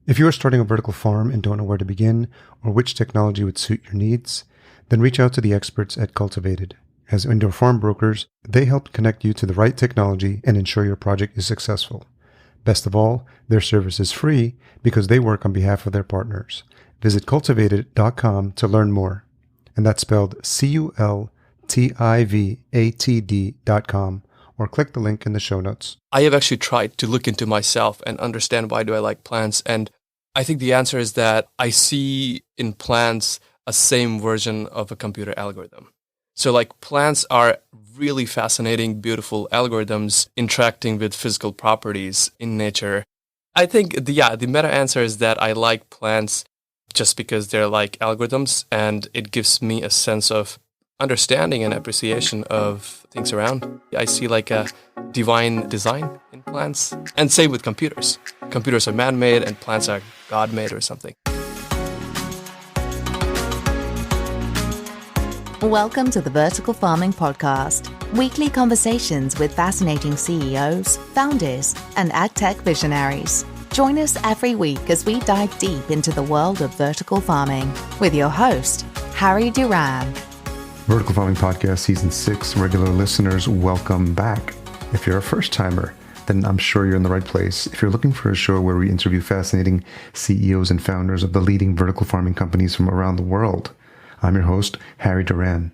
If you are starting a vertical farm and don't know where to begin or which technology would suit your needs, then reach out to the experts at Cultivated. As indoor farm brokers, they help connect you to the right technology and ensure your project is successful. Best of all, their service is free because they work on behalf of their partners. Visit cultivated.com to learn more. And that's spelled cultivatd.com, or click the link in the show notes. I have actually tried to look into myself and understand why do I like plants. And I think the answer is that I see in plants a same version of a computer algorithm. So like plants are really fascinating, beautiful algorithms interacting with physical properties in nature. I think the meta answer is that I like plants just because they're like algorithms, and it gives me a sense of understanding and appreciation of things around. I see like a divine design in plants. And same with computers. Computers are man-made and plants are God-made or something. Welcome to the Vertical Farming Podcast. Weekly conversations with fascinating CEOs, founders, and agtech visionaries. Join us every week as we dive deep into the world of vertical farming with your host, Harry Duran. Vertical Farming Podcast Season 6 regular listeners, welcome back. If you're a first-timer, then I'm sure you're in the right place. If you're looking for a show where we interview fascinating CEOs and founders of the leading vertical farming companies from around the world, I'm your host, Harry Duran.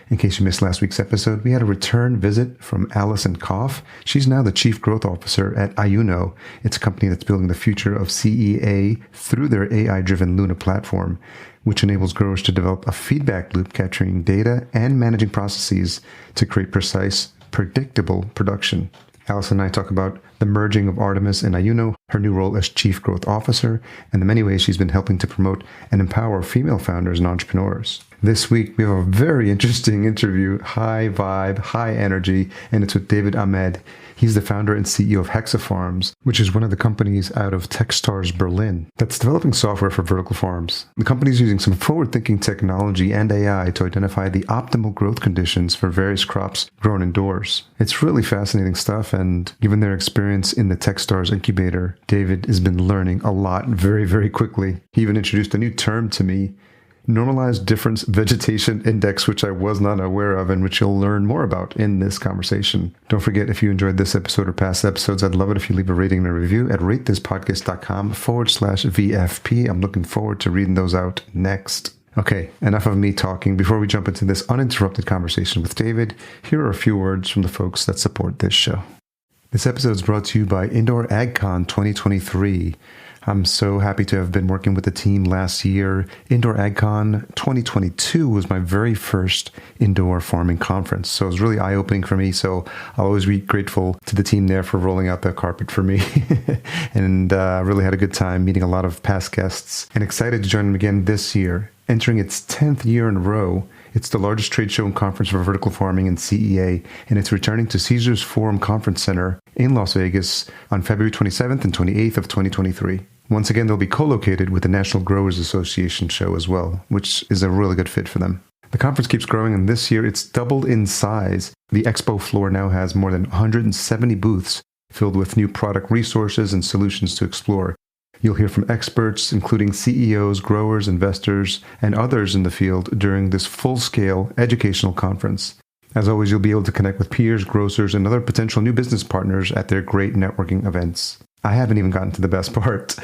In case you missed last week's episode, we had a return visit from Alison Koff. She's now the Chief Growth Officer at Ayuno. It's a company that's building the future of CEA through their AI-driven Luna platform, which enables growers to develop a feedback loop capturing data and managing processes to create precise, predictable production. Alison and I talk about the merging of Artemis and Ayuno, her new role as Chief Growth Officer, and the many ways she's been helping to promote and empower female founders and entrepreneurs. This week, we have a very interesting interview, high vibe, high energy, and it's with David Ahmed. He's the founder and CEO of Hexafarms, which is one of the companies out of Techstars Berlin that's developing software for vertical farms. The company is using some forward-thinking technology and AI to identify the optimal growth conditions for various crops grown indoors. It's really fascinating stuff, and given their experience in the Techstars incubator, David has been learning a lot very, very quickly. He even introduced a new term to me, Normalized Difference Vegetation Index, which I was not aware of and which you'll learn more about in this conversation. Don't forget, if you enjoyed this episode or past episodes, I'd love it if you leave a rating and a review at ratethispodcast.com/VFP. I'm looking forward to reading those out next. Okay, enough of me talking. Before we jump into this uninterrupted conversation with David, here are a few words from the folks that support this show. This episode is brought to you by Indoor AgCon 2023. I'm so happy to have been working with the team last year. Indoor AgCon 2022 was my very first indoor farming conference. So it was really eye-opening for me. So I'll always be grateful to the team there for rolling out the carpet for me. And really had a good time meeting a lot of past guests and excited to join them again this year. Entering its 10th year in a row, it's the largest trade show and conference for vertical farming in CEA, and it's returning to Caesars Forum Conference Center in Las Vegas on February 27th and 28th of 2023. Once again, they'll be co-located with the National Growers Association show as well, which is a really good fit for them. The conference keeps growing, and this year it's doubled in size. The expo floor now has more than 170 booths filled with new product resources and solutions to explore. You'll hear from experts, including CEOs, growers, investors, and others in the field during this full-scale educational conference. As always, you'll be able to connect with peers, grocers, and other potential new business partners at their great networking events. I haven't even gotten to the best part.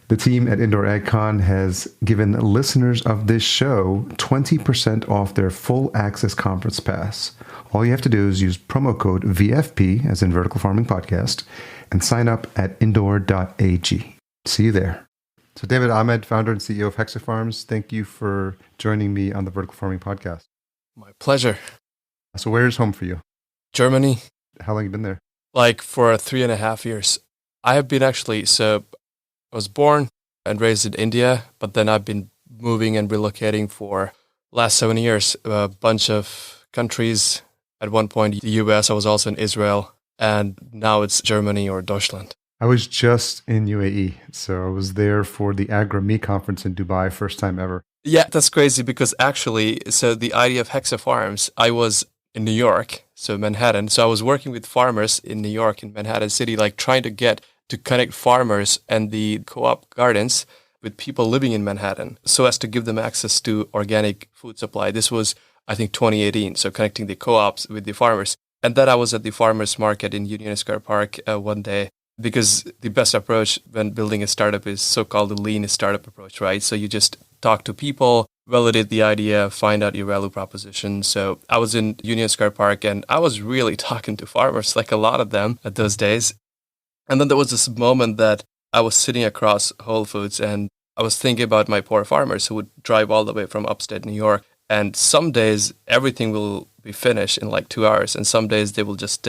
The team at Indoor AgCon has given listeners of this show 20% off their full access conference pass. All you have to do is use promo code VFP, as in Vertical Farming Podcast, and sign up at indoor.ag. See you there. So David Ahmed, founder and CEO of Hexafarms, thank you for joining me on the Vertical Farming Podcast. My pleasure. So where's home for you? Germany. How long have you been there? Like for 3.5 years. I have been I was born and raised in India, but then I've been moving and relocating for last 7 years, a bunch of countries. At one point, the US, I was also in Israel, and now it's Germany or Deutschland. I was just in UAE, so I was there for the Agra-Me conference in Dubai, first time ever. Yeah, that's crazy because actually, so the idea of Hexafarms, I was in New York, so Manhattan. So I was working with farmers in New York, in Manhattan City, like trying to get to connect farmers and the co-op gardens with people living in Manhattan so as to give them access to organic food supply. This was, I think, 2018, so connecting the co-ops with the farmers. And then I was at the farmers market in Union Square Park one day, because the best approach when building a startup is so-called the lean startup approach, right? So you just talk to people, validate the idea, find out your value proposition. So I was in Union Square Park and I was really talking to farmers, like a lot of them at those days. And then there was this moment that I was sitting across Whole Foods and I was thinking about my poor farmers who would drive all the way from upstate New York. And some days everything will be finished in like 2 hours. And some days they will just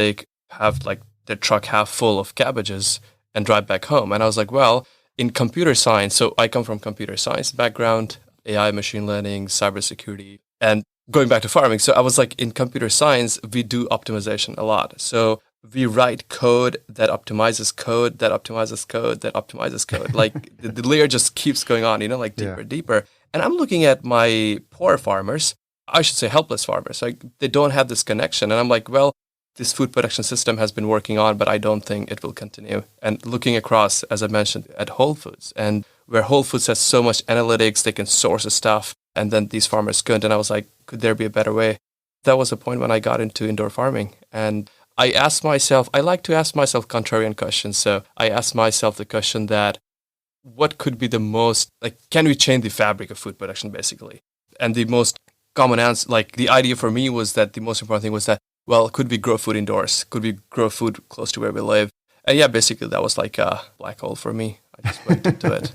have like their truck half full of cabbages and drive back home. And I was like, well, in computer science, so I come from computer science background, AI, machine learning, cybersecurity, and going back to farming. So I was like, in computer science, we do optimization a lot. So we write code that optimizes code, that optimizes code, that optimizes code. Like the layer just keeps going on, like deeper, deeper. And I'm looking at my poor farmers, I should say helpless farmers, like they don't have this connection. And I'm like, well, this food production system has been working on, but I don't think it will continue. And looking across, as I mentioned, at Whole Foods, and where Whole Foods has so much analytics, they can source the stuff, and then these farmers couldn't. And I was like, could there be a better way? That was the point when I got into indoor farming. And I asked myself, I like to ask myself contrarian questions. So I asked myself the question that, what could be the most, can we change the fabric of food production, basically? And the most common answer, the idea for me was that the most important thing was that, well, could we grow food indoors? Could we grow food close to where we live? And yeah, basically that was like a black hole for me. I just went into it.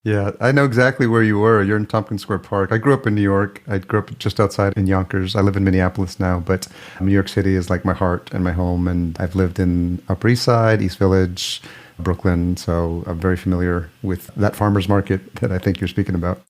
Yeah, I know exactly where you were. You're in Tompkins Square Park. I grew up in New York. I grew up just outside in Yonkers. I live in Minneapolis now, but New York City is like my heart and my home. And I've lived in Upper East Side, East Village, Brooklyn. So I'm very familiar with that farmer's market that I think you're speaking about.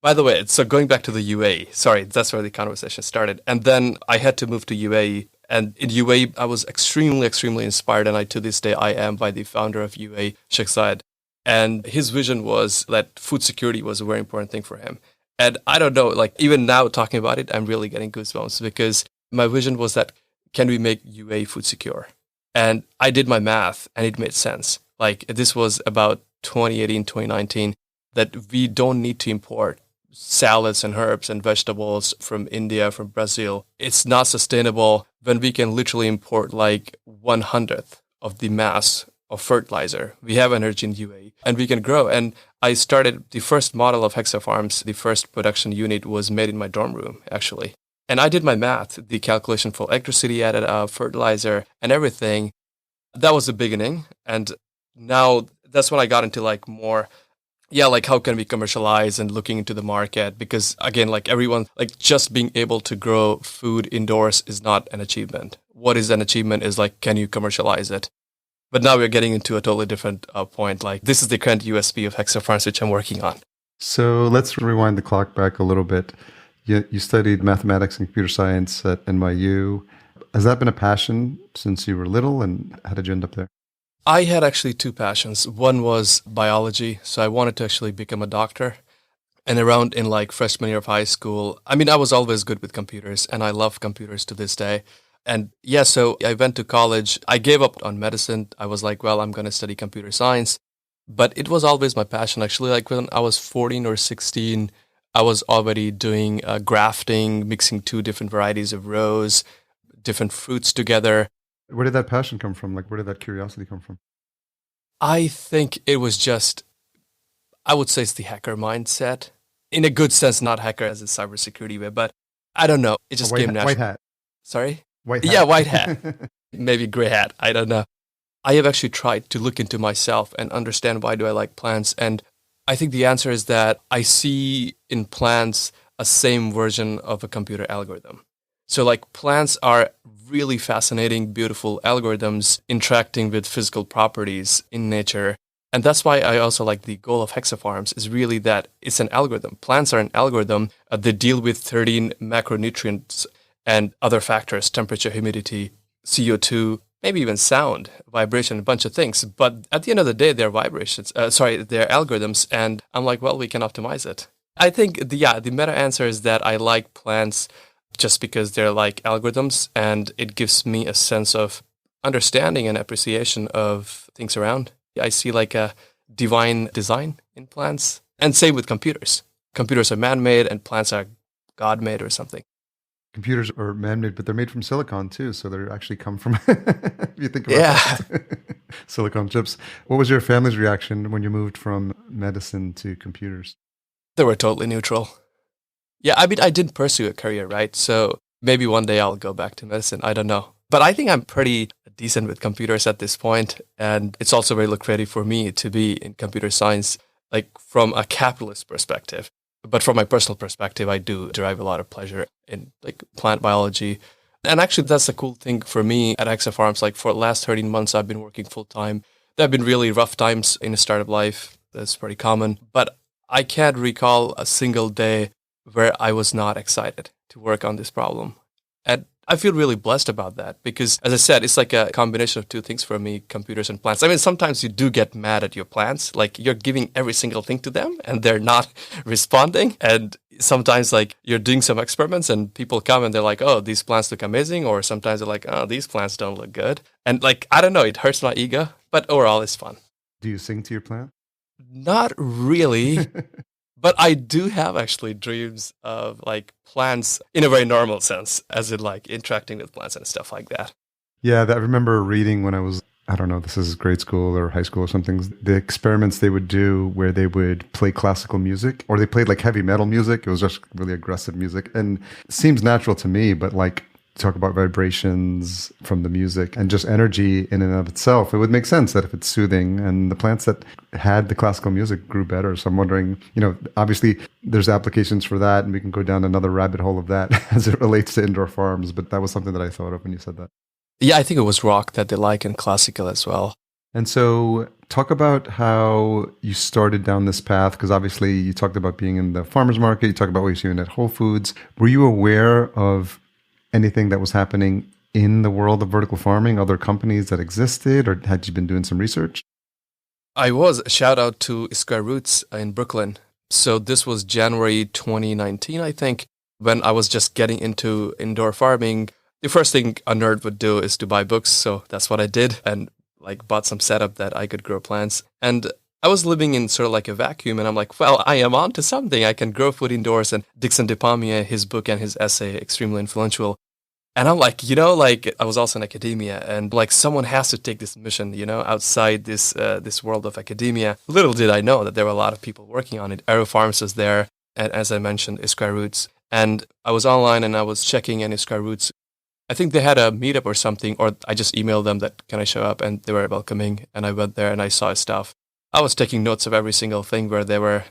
By the way, so going back to the UAE, sorry, that's where the conversation started. And then I had to move to UAE. And in UAE, I was extremely, extremely inspired. And to this day, I am by the founder of UAE, Sheikh Zayed. And his vision was that food security was a very important thing for him. And I don't know, even now talking about it, I'm really getting goosebumps because my vision was that, can we make UAE food secure? And I did my math and it made sense. This was about 2018, 2019, that we don't need to import salads and herbs and vegetables from India, from Brazil. It's not sustainable when we can literally import 1/100th of the mass of fertilizer. We have energy in UAE and we can grow. And I started the first model of Hexafarms. The first production unit was made in my dorm room, actually. And I did my math, the calculation for electricity added, fertilizer and everything. That was the beginning. And now that's when I got into more, how can we commercialize and looking into the market? Because again, everyone, just being able to grow food indoors is not an achievement. What is an achievement is can you commercialize it? But now we're getting into a totally different point. This is the current USP of Hexafarms, which I'm working on. So let's rewind the clock back a little bit. You studied mathematics and computer science at NYU. Has that been a passion since you were little? And how did you end up there? I had actually two passions. One was biology. So I wanted to actually become a doctor. And around in freshman year of high school, I was always good with computers and I love computers to this day. And yeah, so I went to college. I gave up on medicine. I was like, well, I'm going to study computer science. But it was always my passion. Actually, when I was 14 or 16, I was already doing grafting, mixing two different varieties of rows, different fruits together. Where did that passion come from? Where did that curiosity come from? I think it was just, I would say it's the hacker mindset. In a good sense, not hacker as a cybersecurity way, but I don't know. It just came naturally. White hat. Sorry? White hat. Yeah, white hat. Maybe gray hat. I don't know. I have actually tried to look into myself and understand why do I like plants. And I think the answer is that I see in plants a same version of a computer algorithm. So plants are really fascinating, beautiful algorithms interacting with physical properties in nature. And that's why I also like the goal of Hexafarms is really that it's an algorithm. Plants are an algorithm. They deal with 13 macronutrients and other factors, temperature, humidity, CO2, maybe even sound, vibration, a bunch of things. But at the end of the day, they're vibrations, they're algorithms. And I'm like, well, we can optimize it. I think the meta answer is that I like plants just because they're like algorithms and it gives me a sense of understanding and appreciation of things around. I see like a divine design in plants. And same with computers. Computers are man-made and plants are God-made or something. Computers are man-made, but they're made from silicon too. So they actually come from, if you think about that, silicon chips. What was your family's reaction when you moved from medicine to computers? They were totally neutral. Yeah, I mean, I didn't pursue a career, right? So maybe one day I'll go back to medicine. I don't know. But I think I'm pretty decent with computers at this point. And it's also very lucrative for me to be in computer science, like from a capitalist perspective. But from my personal perspective, I do derive a lot of pleasure in like plant biology. And actually, that's the cool thing for me at Hexafarms. Like for the last 13 months, I've been working full time. There have been really rough times in a startup life. That's pretty common. But I can't recall a single day where I was not excited to work on this problem. And I feel really blessed about that because, as I said, it's like a combination of two things for me, computers and plants. I mean, sometimes you do get mad at your plants, like you're giving every single thing to them and they're not responding. And sometimes like you're doing some experiments and people come and they're like, oh, these plants look amazing. Or sometimes they're like, oh, these plants don't look good. And like, I don't know, it hurts my ego, but overall it's fun. Do you sing to your plant? Not really. But I do have actually dreams of like plants in a very normal sense, as in like interacting with plants and stuff like that. Yeah, I remember reading when I was, I don't know, this is grade school or high school or something, the experiments they would do where they would play classical music or they played like heavy metal music. It was just really aggressive music. And it seems natural to me, but like talk about vibrations from the music and just energy in and of itself, it would make sense that if it's soothing and the plants that had the classical music grew better. So I'm wondering, obviously there's applications for that and we can go down another rabbit hole of that as it relates to indoor farms. But that was something that I thought of when you said that. Yeah, I think it was rock that they like and classical as well. And so talk about how you started down this path, because obviously you talked about being in the farmer's market, you talked about what you're doing at Whole Foods. Were you aware of anything that was happening in the world of vertical farming, other companies that existed, or had you been doing some research? I was. Shout out to Square Roots in Brooklyn. So this was January 2019, I think, when I was just getting into indoor farming. The first thing a nerd would do is to buy books. So that's what I did and like bought some setup that I could grow plants. And I was living in sort of like a vacuum and I'm like, well, I am on to something. I can grow food indoors. And Dixon DePalmier, his book and his essay, extremely influential. And I'm like, I was also in academia and like someone has to take this mission, outside this world of academia. Little did I know that there were a lot of people working on it. Aerofarms was there. And as I mentioned, Square Roots. And I was online and I was checking in Square Roots. I think they had a meetup or something, or I just emailed them that, can I show up? And they were welcoming. And I went there and I saw stuff. I was taking notes of every single thing where they were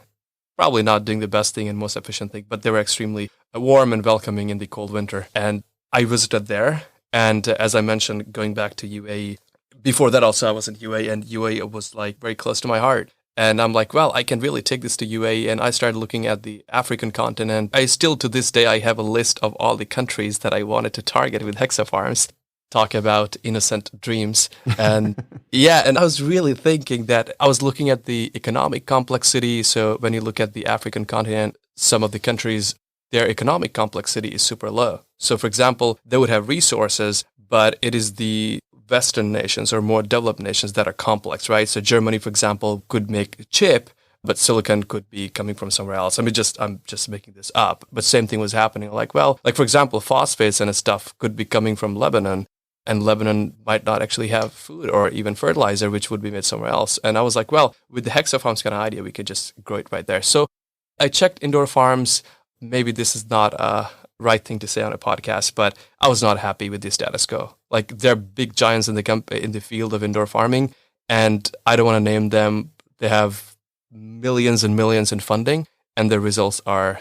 probably not doing the best thing and most efficient thing, but they were extremely warm and welcoming in the cold winter. And I visited there. And as I mentioned, going back to UAE, before that also I was in UAE and UAE was like very close to my heart. And I'm like, well, I can really take this to UAE. And I started looking at the African continent. I still, to this day, I have a list of all the countries that I wanted to target with Hexafarms. Talk about innocent dreams. And yeah, and I was really thinking that I was looking at the economic complexity. So when you look at the African continent, some of the countries, their economic complexity is super low. So for example, they would have resources, but it is the Western nations or more developed nations that are complex, right? So Germany, for example, could make a chip, but silicon could be coming from somewhere else. I'm just making this up. But same thing was happening. Like for example, phosphates and stuff could be coming from Lebanon. And Lebanon might not actually have food or even fertilizer, which would be made somewhere else. And I was like, well, with the Hexafarms kind of idea, we could just grow it right there. So I checked indoor farms. Maybe this is not a right thing to say on a podcast, but I was not happy with the status quo. Like they're big giants in the field of indoor farming, and I don't want to name them. They have millions and millions in funding, and their results are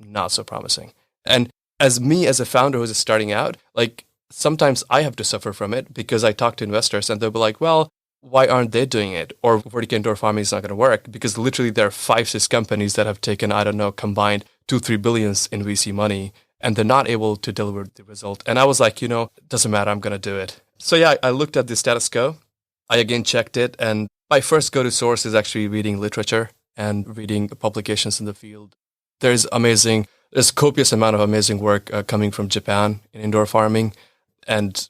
not so promising. And as a founder who's starting out, like sometimes I have to suffer from it because I talk to investors and they'll be like, well, why aren't they doing it? Or vertical indoor farming is not going to work because literally there are 5-6 companies that have taken, combined 2-3 billions in VC money and they're not able to deliver the result. And I was like, it doesn't matter, I'm going to do it. So yeah, I looked at the status quo. I again checked it. And my first go-to source is actually reading literature and reading publications in the field. There's copious amount of amazing work coming from Japan in indoor farming. And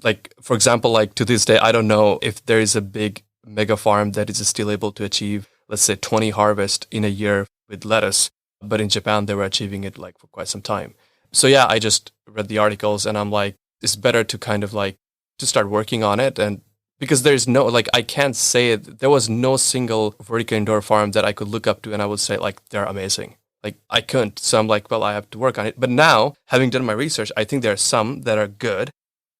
Like, for example, like to this day, I don't know if there is a big mega farm that is still able to achieve, let's say, 20 harvest in a year with lettuce. But in Japan, they were achieving it like for quite some time. So yeah, I just read the articles and I'm like, it's better to kind of like to start working on it. And because there's no, like, I can't say it, there was no single vertical indoor farm that I could look up to and I would say like, they're amazing. Like I couldn't. So I'm like, well, I have to work on it. But now, having done my research, I think there are some that are good,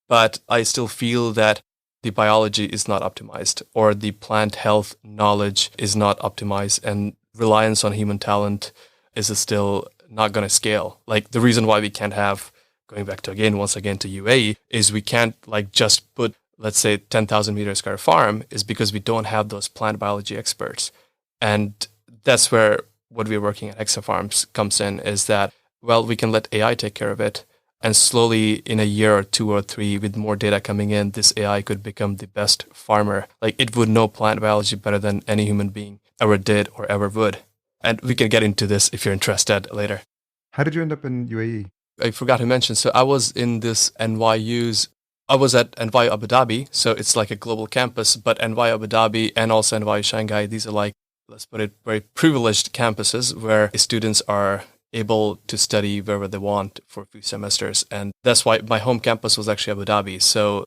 but I still feel that the biology is not optimized or the plant health knowledge is not optimized and reliance on human talent is still not going to scale. Like the reason why we can't have, going back to once again to UAE, is we can't like just put, let's say, 10,000 meter square farm is because we don't have those plant biology experts. And that's where what we're working at Hexafarms comes in, is that, well, we can let AI take care of it. And slowly in a year or 2 or 3, with more data coming in, this AI could become the best farmer. Like it would know plant biology better than any human being ever did or ever would. And we can get into this if you're interested later. How did you end up in UAE? I forgot to mention. So I was in this I was at NYU Abu Dhabi. So it's like a global campus, but NYU Abu Dhabi and also NYU Shanghai, these are like, let's put it, very privileged campuses where students are able to study wherever they want for a few semesters. And that's why my home campus was actually Abu Dhabi. So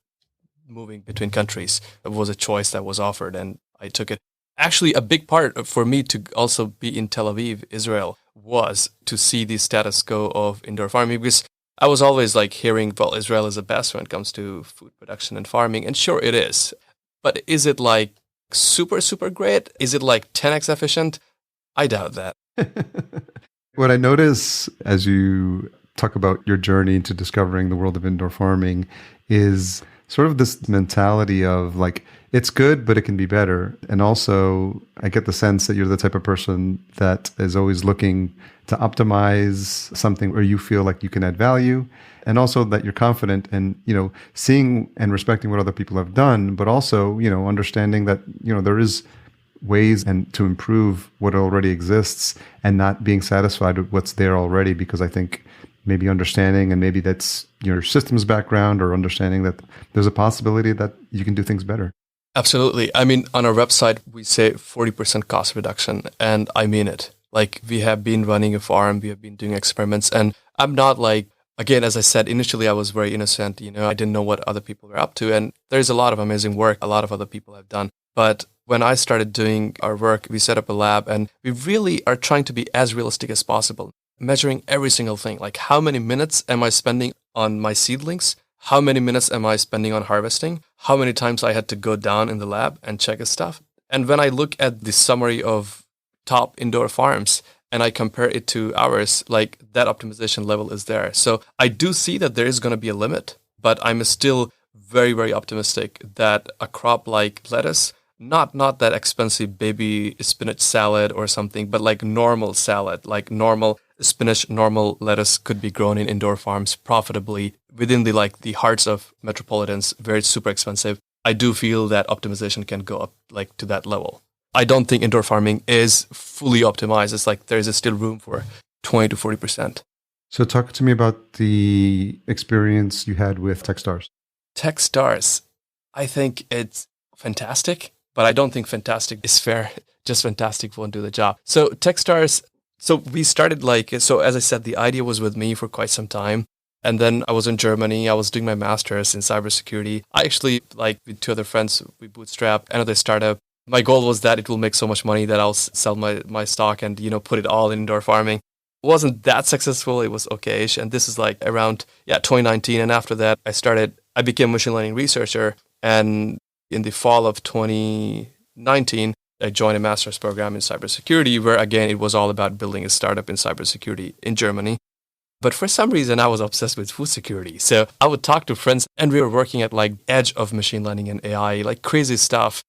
moving between countries was a choice that was offered and I took it. Actually, a big part for me to also be in Tel Aviv, Israel, was to see the status quo of indoor farming, because I was always like hearing, well, Israel is the best when it comes to food production and farming. And sure, it is. But is it like super, super great? Is it like 10x efficient? I doubt that. What I notice as you talk about your journey into discovering the world of indoor farming is sort of this mentality of like, it's good, but it can be better. And also, I get the sense that you're the type of person that is always looking to optimize something where you feel like you can add value. And also that you're confident and, seeing and respecting what other people have done, but also, understanding that, there is ways and to improve what already exists and not being satisfied with what's there already, because I think maybe understanding, and maybe that's your systems background or understanding that there's a possibility that you can do things better. Absolutely. I mean, on our website, we say 40% cost reduction, and I mean it. Like, we have been running a farm, we have been doing experiments, and I'm not like, again, as I said, initially I was very innocent, I didn't know what other people were up to, and there's a lot of amazing work a lot of other people have done. But when I started doing our work, we set up a lab, and we really are trying to be as realistic as possible, measuring every single thing. Like, how many minutes am I spending on my seedlings? How many minutes am I spending on harvesting? How many times I had to go down in the lab and check his stuff? And when I look at the summary of top indoor farms and I compare it to ours, like that optimization level is there. So I do see that there is going to be a limit, but I'm still very, very optimistic that a crop like lettuce, not that expensive baby spinach salad or something, but like normal salad, like normal spinach, normal lettuce could be grown in indoor farms profitably within the hearts of metropolitans, where it's super expensive. I do feel that optimization can go up like to that level. I don't think indoor farming is fully optimized. It's like there is still room for 20 to 40%. So talk to me about the experience you had with Techstars. Techstars, I think it's fantastic, but I don't think fantastic is fair. Just fantastic won't do the job. So Techstars, so we started so as I said, the idea was with me for quite some time. And then I was in Germany. I was doing my master's in cybersecurity. I actually, with 2 other friends, we bootstrapped another startup. My goal was that it will make so much money that I'll sell my stock and, put it all in indoor farming. It wasn't that successful. It was okay-ish. And this is around 2019. And after that, I became a machine learning researcher. And in the fall of 2019, I joined a master's program in cybersecurity, where again, it was all about building a startup in cybersecurity in Germany. But for some reason, I was obsessed with food security. So I would talk to friends and we were working at edge of machine learning and AI, crazy stuff.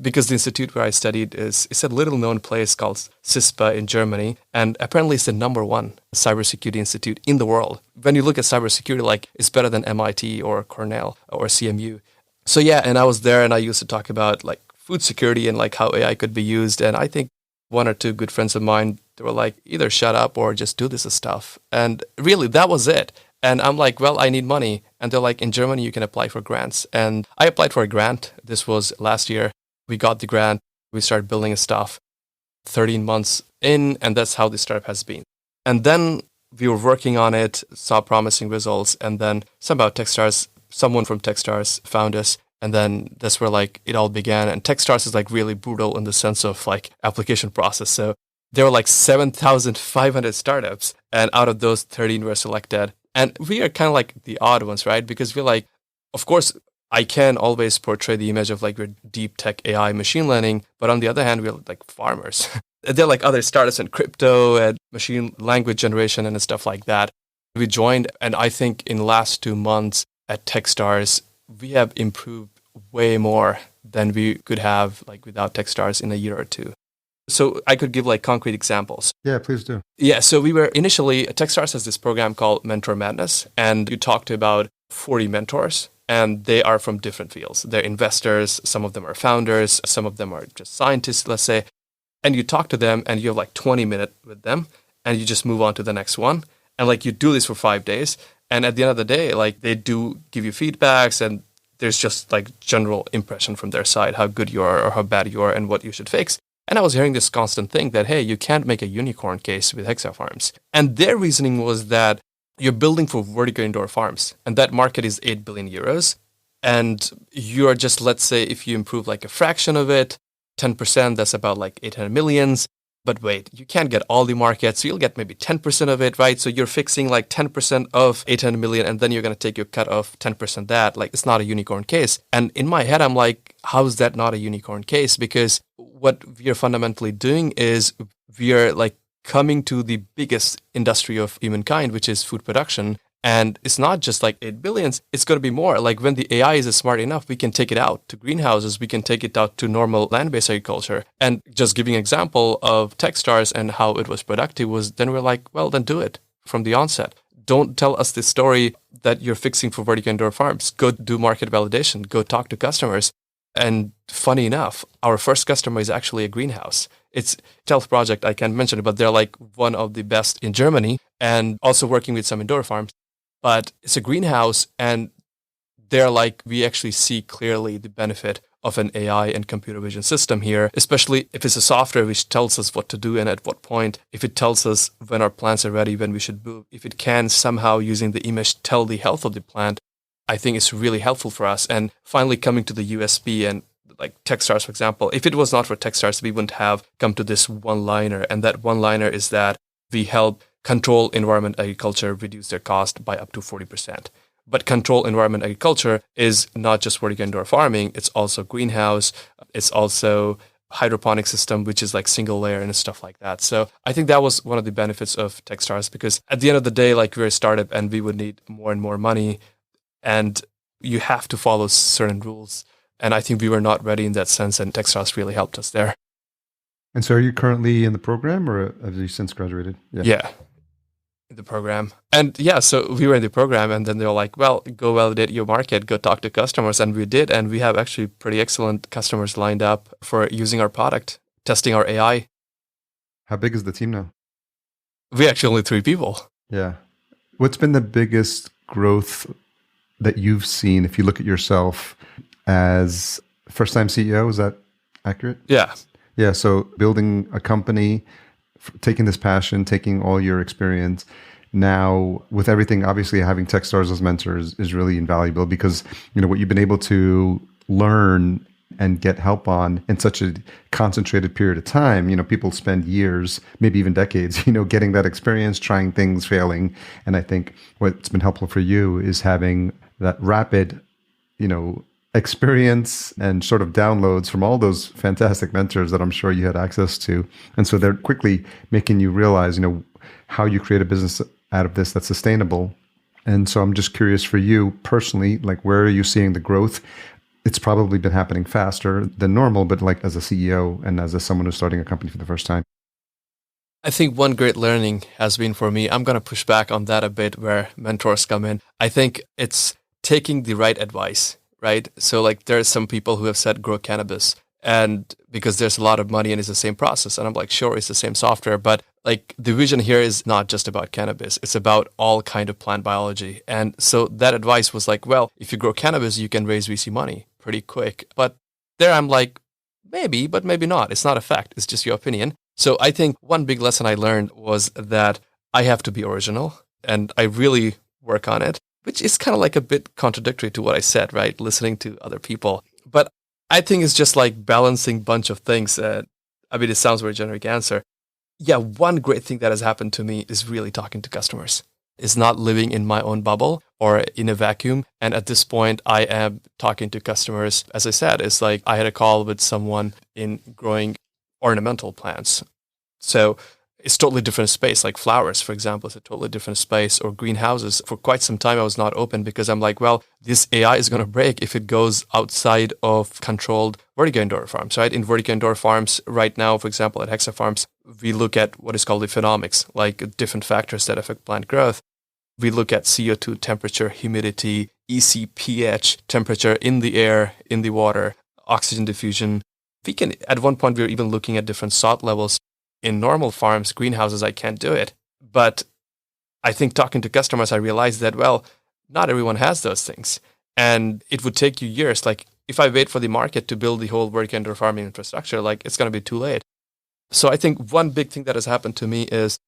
Because the institute where I studied it's a little known place called CISPA in Germany. And apparently it's the #1 cybersecurity institute in the world. When you look at cybersecurity, it's better than MIT or Cornell or CMU. So yeah, and I was there and I used to talk about food security and how AI could be used. And I think 1 or 2 good friends of mine, they were either shut up or just do this stuff. And really, that was it. And I'm like, well, I need money. And they're like, in Germany, you can apply for grants. And I applied for a grant. This was last year. We got the grant. We started building stuff 13 months in, and that's how the startup has been. And then we were working on it, saw promising results, and then somehow someone from Techstars found us. And then that's where like it all began. And Techstars is like really brutal in the sense of like application process. So there were like 7,500 startups, and out of those, 13 were selected. And we are kind of like the odd ones, right? Because we're like, of course, I can always portray the image of like we're deep tech AI machine learning, but on the other hand, we're like farmers. They're like other startups in crypto and machine language generation and stuff like that. We joined, and I think in the last 2 months at Techstars, we have improved way more than we could have like without Techstars in a year or two. So I could give like concrete examples. Yeah, please do. Yeah, so we were initially, Techstars has this program called Mentor Madness, and you talk to about 40 mentors, and they are from different fields. They're investors, some of them are founders, some of them are just scientists, let's say. And you talk to them, and you have like 20 minutes with them, and you just move on to the next one. And like you do this for 5 days, and at the end of the day, like they do give you feedbacks, and there's just like general impression from their side, how good you are or how bad you are and what you should fix. And I was hearing this constant thing that, hey, you can't make a unicorn case with Hexafarms. And their reasoning was that you're building for vertical indoor farms, and that market is 8 billion euros. And you are just, let's say, if you improve like a fraction of it, 10%, that's about like 800 millions. But wait, you can't get all the markets, so you'll get maybe 10% of it, right? So you're fixing like 10% of 800 million, and then you're going to take your cut of 10% that. Like, it's not a unicorn case. And in my head, I'm like, how is that not a unicorn case? Because what we are fundamentally doing is we are like coming to the biggest industry of humankind, which is food production. And it's not just like 8 billions, it's going to be more. Like when the AI is smart enough, we can take it out to greenhouses, we can take it out to normal land-based agriculture. And just giving an example of Techstars and how it was productive was then we're like, well, then do it from the onset. Don't tell us this story that you're fixing for vertical indoor farms. Go do market validation, go talk to customers. And funny enough, our first customer is actually a greenhouse. It's a stealth project, I can't mention it, but they're like one of the best in Germany and also working with some indoor farms. But it's a greenhouse, and they're like, we actually see clearly the benefit of an AI and computer vision system here, especially if it's a software which tells us what to do and at what point, if it tells us when our plants are ready, when we should move, if it can somehow using the image tell the health of the plant, I think it's really helpful for us. And finally coming to the USP and like Techstars, for example, if it was not for Techstars, we wouldn't have come to this one-liner. And that one-liner is that we help control environment agriculture reduce their cost by up to 40%. But control environment agriculture is not just vertical indoor farming, it's also greenhouse, it's also hydroponic system, which is like single layer and stuff like that. So I think that was one of the benefits of Techstars, because at the end of the day, like we're a startup and we would need more and more money, and you have to follow certain rules. And I think we were not ready in that sense, and Techstars really helped us there. And so are you currently in the program, or have you since graduated? Yeah. In the program. And yeah, so we were in the program, and then they were like, well, go validate your market, go talk to customers. And we did. And we have actually pretty excellent customers lined up for using our product, testing our AI. How big is the team now? We actually only 3 people. Yeah. What's been the biggest growth that you've seen if you look at yourself as first-time CEO? Is that accurate? Yeah. Yeah. So building a company, taking this passion, taking all your experience, now with everything, obviously having Techstars as mentors is really invaluable, because you know what you've been able to learn and get help on in such a concentrated period of time. You know, people spend years, maybe even decades, you know, getting that experience, trying things, failing. And I think what's been helpful for you is having that rapid, you know, experience and sort of downloads from all those fantastic mentors that I'm sure you had access to. And so they're quickly making you realize, you know, how you create a business out of this that's sustainable. And so I'm just curious for you personally, like, where are you seeing the growth? It's probably been happening faster than normal, but like as a CEO and as someone who's starting a company for the first time. I think one great learning has been for me, I'm going to push back on that a bit where mentors come in. I think it's taking the right advice. Right? So like there are some people who have said grow cannabis, and because there's a lot of money and it's the same process. And I'm like, sure, it's the same software, but like the vision here is not just about cannabis. It's about all kind of plant biology. And so that advice was like, well, if you grow cannabis, you can raise VC money pretty quick. But there I'm like, maybe, but maybe not. It's not a fact. It's just your opinion. So I think one big lesson I learned was that I have to be original, and I really work on it, which is kind of like a bit contradictory to what I said, right? Listening to other people. But I think it's just like balancing bunch of things. I mean, it sounds very generic answer. Yeah, one great thing that has happened to me is really talking to customers. Is not living in my own bubble or in a vacuum. And at this point, I am talking to customers. As I said, it's like I had a call with someone in growing ornamental plants. So it's totally different space. Like flowers, for example, is a totally different space, or greenhouses. For quite some time, I was not open because I'm like, well, this AI is going to break if it goes outside of controlled vertical indoor farms, right? In vertical indoor farms right now, for example, at Hexafarms, we look at what is called the phenomics, like different factors that affect plant growth. We look at CO2, temperature, humidity, EC, pH, temperature in the air, in the water, oxygen diffusion. We can, at one point, we were even looking at different salt levels. In normal farms, greenhouses, I can't do it. But I think talking to customers, I realized that, well, not everyone has those things. And it would take you years. Like if I wait for the market to build the whole vertical indoor farming infrastructure, like it's going to be too late. So I think one big thing that has happened to me is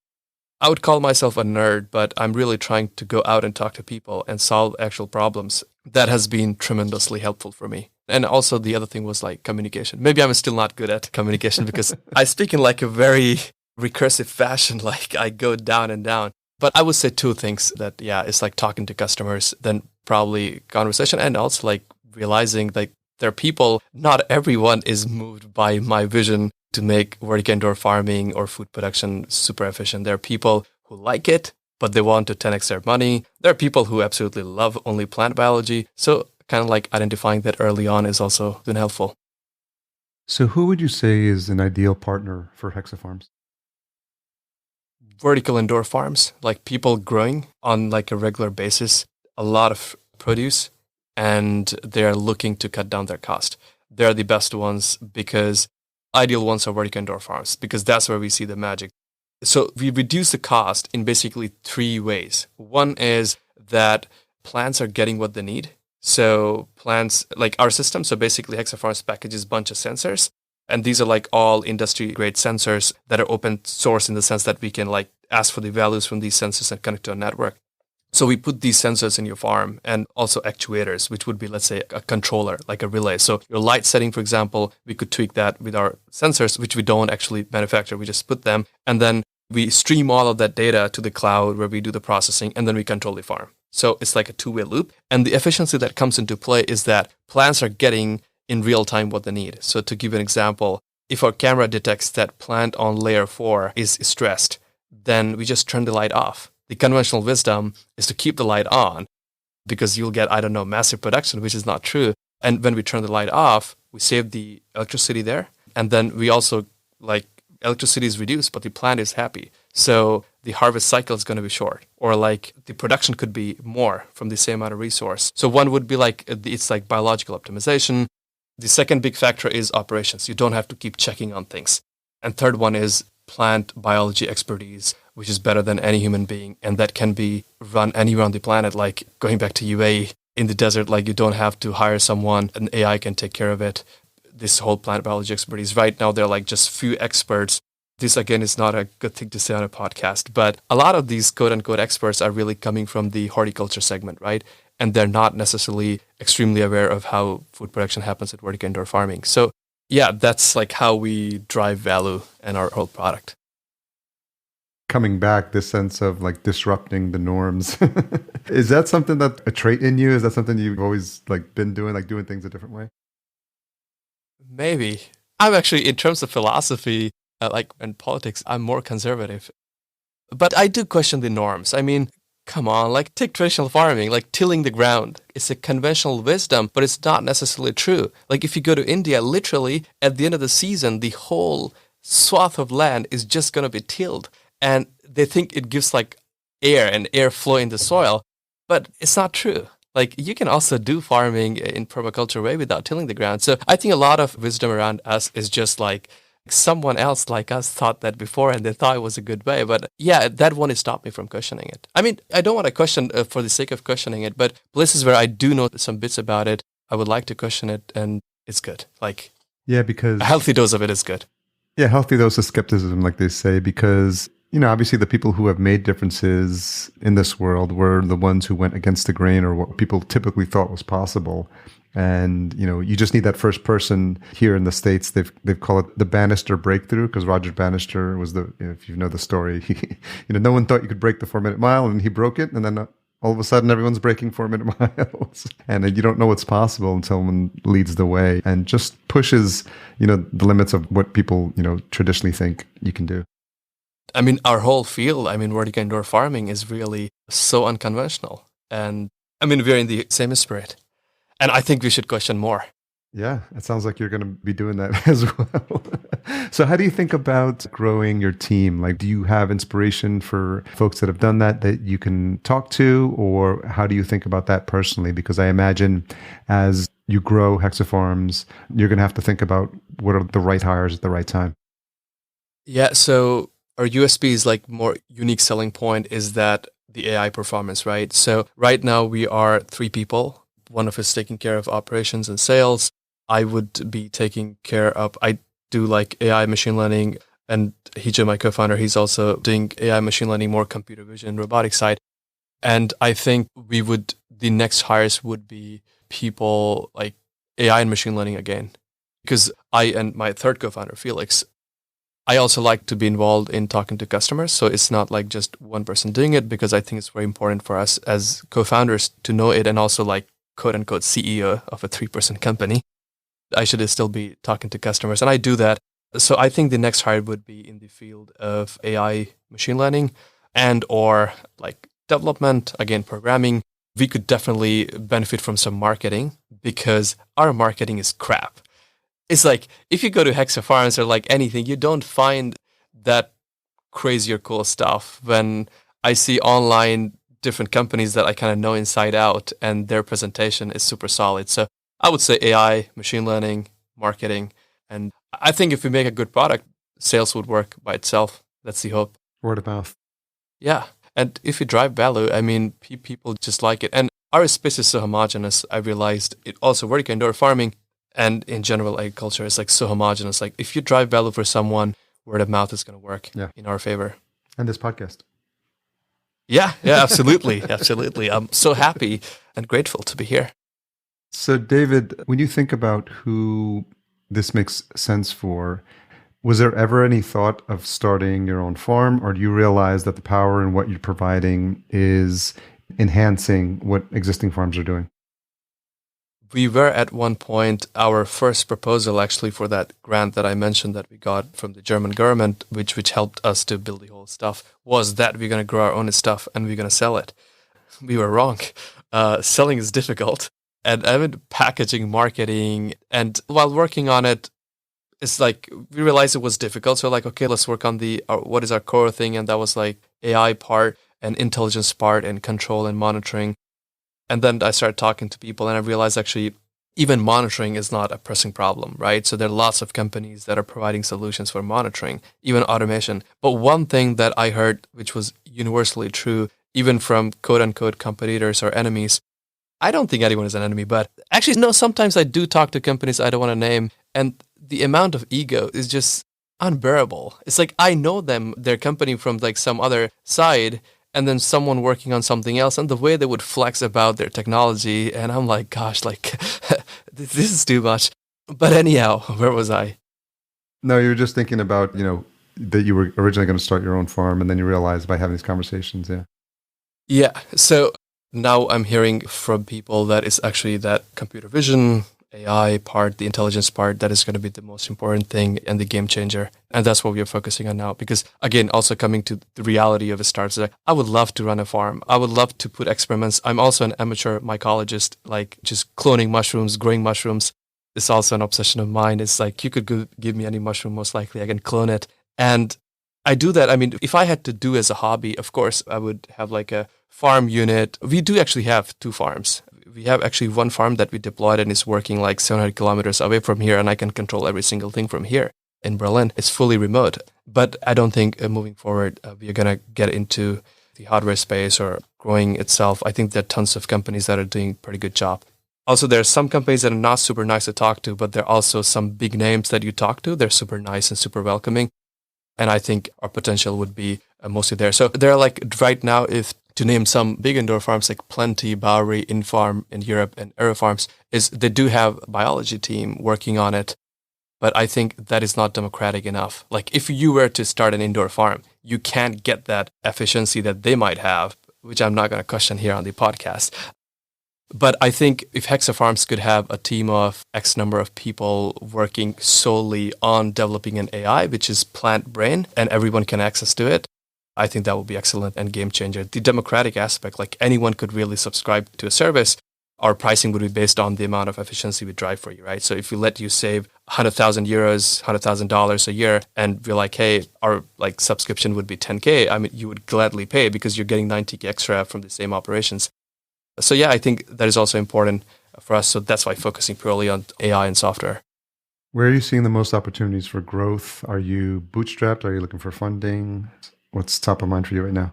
I would call myself a nerd, but I'm really trying to go out and talk to people and solve actual problems. That has been tremendously helpful for me. And also the other thing was like communication. Maybe I'm still not good at communication because I speak in like a very recursive fashion, like I go down and down. But I would say two things that, yeah, it's like talking to customers, then probably conversation, and also like realizing like there are people, not everyone is moved by my vision to make vertical indoor farming or food production super efficient. There are people who like it, but they want to 10x their money. There are people who absolutely love only plant biology. So kind of like identifying that early on is also been helpful. So who would you say is an ideal partner for Hexafarms? Vertical indoor farms, like people growing on like a regular basis, a lot of produce, and they're looking to cut down their cost. They're the best ones because ideal ones are vertical indoor farms because that's where we see the magic. So we reduce the cost in basically three ways. One is that plants are getting what they need. So plants, like our system, so basically Hexafarms packages a bunch of sensors. And these are like all industry grade sensors that are open source in the sense that we can like ask for the values from these sensors and connect to a network. So we put these sensors in your farm and also actuators, which would be, let's say, a controller, like a relay. So your light setting, for example, we could tweak that with our sensors, which we don't actually manufacture. We just put them. And then we stream all of that data to the cloud where we do the processing, and then we control the farm. So it's like a two-way loop. And the efficiency that comes into play is that plants are getting in real time what they need. So to give an example, if our camera detects that plant on layer 4 is stressed, then we just turn the light off. The conventional wisdom is to keep the light on because you'll get, I don't know, massive production, which is not true. And when we turn the light off, we save the electricity there. And then we also, like, electricity is reduced, but the plant is happy. So the harvest cycle is going to be short, or like the production could be more from the same amount of resource. So one would be like, it's like biological optimization. The second big factor is operations. You don't have to keep checking on things. And third one is plant biology expertise, which is better than any human being. And that can be run anywhere on the planet, like going back to UAE in the desert, like you don't have to hire someone, an AI can take care of it. This whole plant biology expertise. Right now, they're like just few experts. This, again, is not a good thing to say on a podcast, but a lot of these quote-unquote experts are really coming from the horticulture segment, right? And they're not necessarily extremely aware of how food production happens at vertical indoor farming. So yeah, that's like how we drive value in our whole product. Coming back, this sense of like disrupting the norms. Is that something that a trait in you? Is that something you've always like been doing, like doing things a different way? Maybe. I'm actually, in terms of philosophy, and politics, I'm more conservative. But I do question the norms. I mean, come on, like take traditional farming, like tilling the ground. It's a conventional wisdom, but it's not necessarily true. Like if you go to India, literally at the end of the season, the whole swath of land is just going to be tilled. And they think it gives like air and airflow in the soil, but it's not true. Like you can also do farming in permaculture way without tilling the ground. So I think a lot of wisdom around us is just like someone else like us thought that before and they thought it was a good way. But yeah, that one has stopped me from questioning it. I mean, I don't want to question for the sake of questioning it, but places where I do know some bits about it, I would like to question it, and it's good. Like, yeah, because a healthy dose of it is good. Yeah, healthy dose of skepticism, like they say, because, obviously the people who have made differences in this world were the ones who went against the grain or what people typically thought was possible. And, you just need that first person. Here in the States, they've called it the Bannister breakthrough, because Roger Bannister was if you know the story, no one thought you could break the 4-minute mile, and he broke it. And then all of a sudden, everyone's breaking 4-minute miles. And you don't know what's possible until someone leads the way and just pushes, the limits of what people, traditionally think you can do. I mean, our whole field, vertical indoor farming is really so unconventional. And we're in the same spirit. And I think we should question more. Yeah, it sounds like you're going to be doing that as well. So how do you think about growing your team? Like, do you have inspiration for folks that have done that you can talk to? Or how do you think about that personally? Because I imagine as you grow Hexafarms, you're going to have to think about what are the right hires at the right time. Yeah, so our USP's more unique selling point is that the AI performance, right? So right now we are 3 people. One of us taking care of operations and sales. I would be taking care of, I do AI machine learning, and Hijo, my co-founder, he's also doing AI machine learning, more computer vision, robotic side. And I think the next hires would be people like AI and machine learning again. Because I and my third co-founder, Felix, I also like to be involved in talking to customers. So it's not just one person doing it, because I think it's very important for us as co-founders to know it, and also quote unquote CEO of a 3-person company. I should still be talking to customers, and I do that. So I think the next hire would be in the field of AI machine learning and or development, again, programming. We could definitely benefit from some marketing, because our marketing is crap. It's if you go to Hexafarms or anything, you don't find that crazy or cool stuff. When I see online different companies that I kind of know inside out, and their presentation is super solid. So I would say AI, machine learning, marketing. And I think if we make a good product, sales would work by itself. That's the hope. Word of mouth. Yeah. And if you drive value, people just like it. And our space is so homogenous. I realized it also vertical indoor farming and in general agriculture is so homogenous. If you drive value for someone, word of mouth is going to work in our favor. And this podcast. Yeah, absolutely. Absolutely. I'm so happy and grateful to be here. So, David, when you think about who this makes sense for, was there ever any thought of starting your own farm, or do you realize that the power in what you're providing is enhancing what existing farms are doing? We were at one point, our first proposal actually for that grant that I mentioned that we got from the German government, which helped us to build the whole stuff, was that we're going to grow our own stuff and we're going to sell it. We were wrong. Selling is difficult. And packaging, marketing, and while working on it, it's we realized it was difficult. So okay, let's work on what is our core thing. And that was AI part and intelligence part and control and monitoring. And then I started talking to people, and I realized actually even monitoring is not a pressing problem, right? So there are lots of companies that are providing solutions for monitoring, even automation. But one thing that I heard, which was universally true, even from quote unquote competitors or enemies, I don't think anyone is an enemy, but actually, no, sometimes I do talk to companies I don't want to name, and the amount of ego is just unbearable. It's I know them, their company from some other side, and then someone working on something else, and the way they would flex about their technology, and I'm gosh, this is too much. But anyhow, where was I? No, you were just thinking about, that you were originally going to start your own farm, and then you realized by having these conversations, yeah. Yeah, so now I'm hearing from people that it's actually that computer vision, AI part, the intelligence part, that is going to be the most important thing and the game changer. And that's what we are focusing on now. Because again, also coming to the reality of a startup, I would love to run a farm. I would love to put experiments. I'm also an amateur mycologist, just cloning mushrooms, growing mushrooms. It's also an obsession of mine. It's you could give me any mushroom, most likely I can clone it. And I do that. If I had to do as a hobby, of course, I would have a farm unit. We do actually have 2 farms. We have actually one farm that we deployed and is working 700 kilometers away from here, and I can control every single thing from here. in Berlin. It's fully remote. But I don't think moving forward, we are going to get into the hardware space or growing itself. I think there are tons of companies that are doing a pretty good job. Also, there are some companies that are not super nice to talk to, but there are also some big names that you talk to. They're super nice and super welcoming. And I think our potential would be mostly there. So there are like right now, if to name some big indoor farms like Plenty, Bowery, Infarm in Europe, and Aerofarms, is they do have a biology team working on it. But I think that is not democratic enough. Like if you were to start an indoor farm, you can't get that efficiency that they might have, which I'm not going to question here on the podcast. But I think if Hexafarms could have a team of X number of people working solely on developing an AI, which is plant brain, and everyone can access to it, I think that would be excellent and game changer. The democratic aspect, like anyone could really subscribe to a service, our pricing would be based on the amount of efficiency we drive for you, right? So if we let you save 100,000 euros, $100,000 a year, and we're like, hey, our like subscription would be 10K, I mean, you would gladly pay because you're getting 90K extra from the same operations. So yeah, I think that is also important for us. So that's why focusing purely on AI and software. Where are you seeing the most opportunities for growth? Are you bootstrapped? Are you looking for funding? What's top of mind for you right now?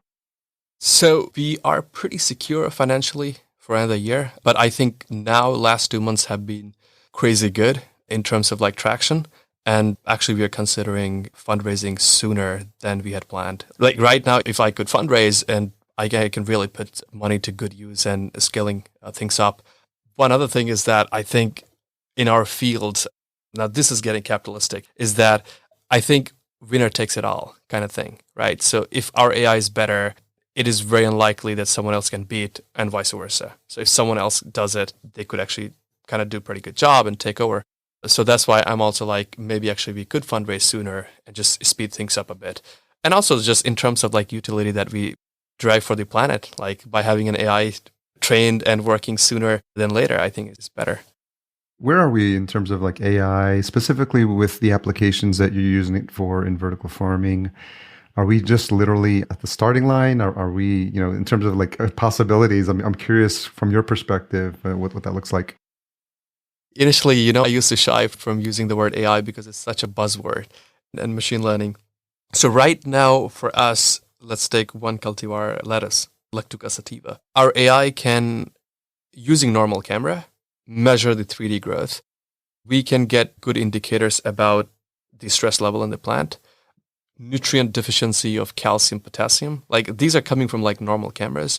So we are pretty secure financially for another year, but I think now last 2 months have been crazy good in terms of like traction. And actually we are considering fundraising sooner than we had planned. Like right now, if I could fundraise and I can really put money to good use and scaling things up. One other thing is that I think in our field, now this is getting capitalistic, is that I think winner takes it all kind of thing, right? So if our AI is better, it is very unlikely that someone else can beat and vice versa. So if someone else does it, they could actually kind of do a pretty good job and take over. So that's why I'm also like, maybe actually we could fundraise sooner and just speed things up a bit. And also just in terms of like utility that we drive for the planet, like by having an AI trained and working sooner than later, I think it's better. Where are we in terms of like AI, specifically with the applications that you're using it for in vertical farming? Are we just literally at the starting line? Or are we, in terms of like possibilities? I'm curious from your perspective what that looks like. Initially, I used to shy from using the word AI because it's such a buzzword and machine learning. So right now for us, let's take one cultivar lettuce, Lactuca sativa. Our AI can, using normal camera, measure the 3D growth. We can get good indicators about the stress level in the plant, nutrient deficiency of calcium, potassium. Like these are coming from like normal cameras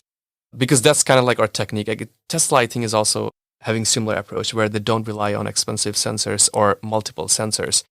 because that's kind of like our technique. Like Tesla, I think, is also having similar approach where they don't rely on expensive sensors or multiple sensors,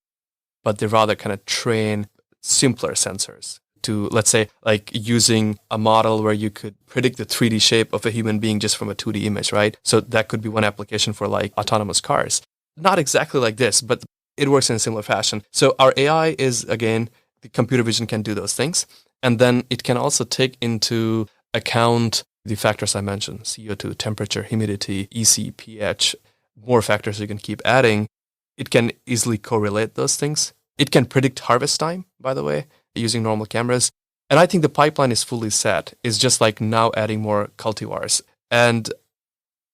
but they rather kind of train simpler sensors to, let's say, like using a model where you could predict the 3D shape of a human being just from a 2D image, right? So that could be one application for like autonomous cars. Not exactly like this, but it works in a similar fashion. So our AI is, again, the computer vision can do those things. And then it can also take into account the factors I mentioned, CO2, temperature, humidity, EC, pH, more factors you can keep adding. It can easily correlate those things. It can predict harvest time, by the way, using normal cameras. And I think the pipeline is fully set. It's just like now adding more cultivars. And